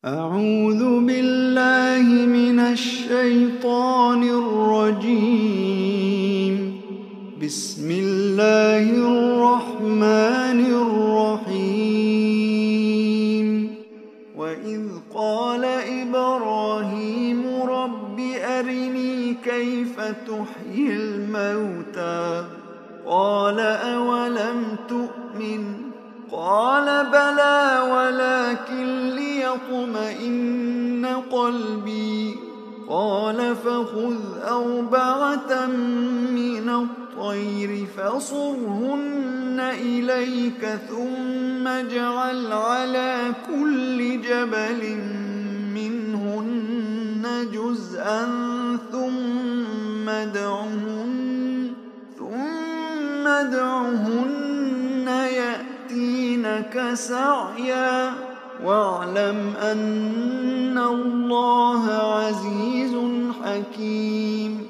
أعوذ بالله من الشيطان الرجيم. بسم الله الرحمن الرحيم. وإذ قال إبراهيم رب أرني كيف تحيي الموتى قال أولم تؤمن قال بلى ولكن ليطمئن قلبي قال فخذ أربعة من الطير فصرهن إليك ثم اجعل على كل جبل منهن جزءا ثم ادعهن يأتينك سعيا واعلم أن الله عزيز حكيم.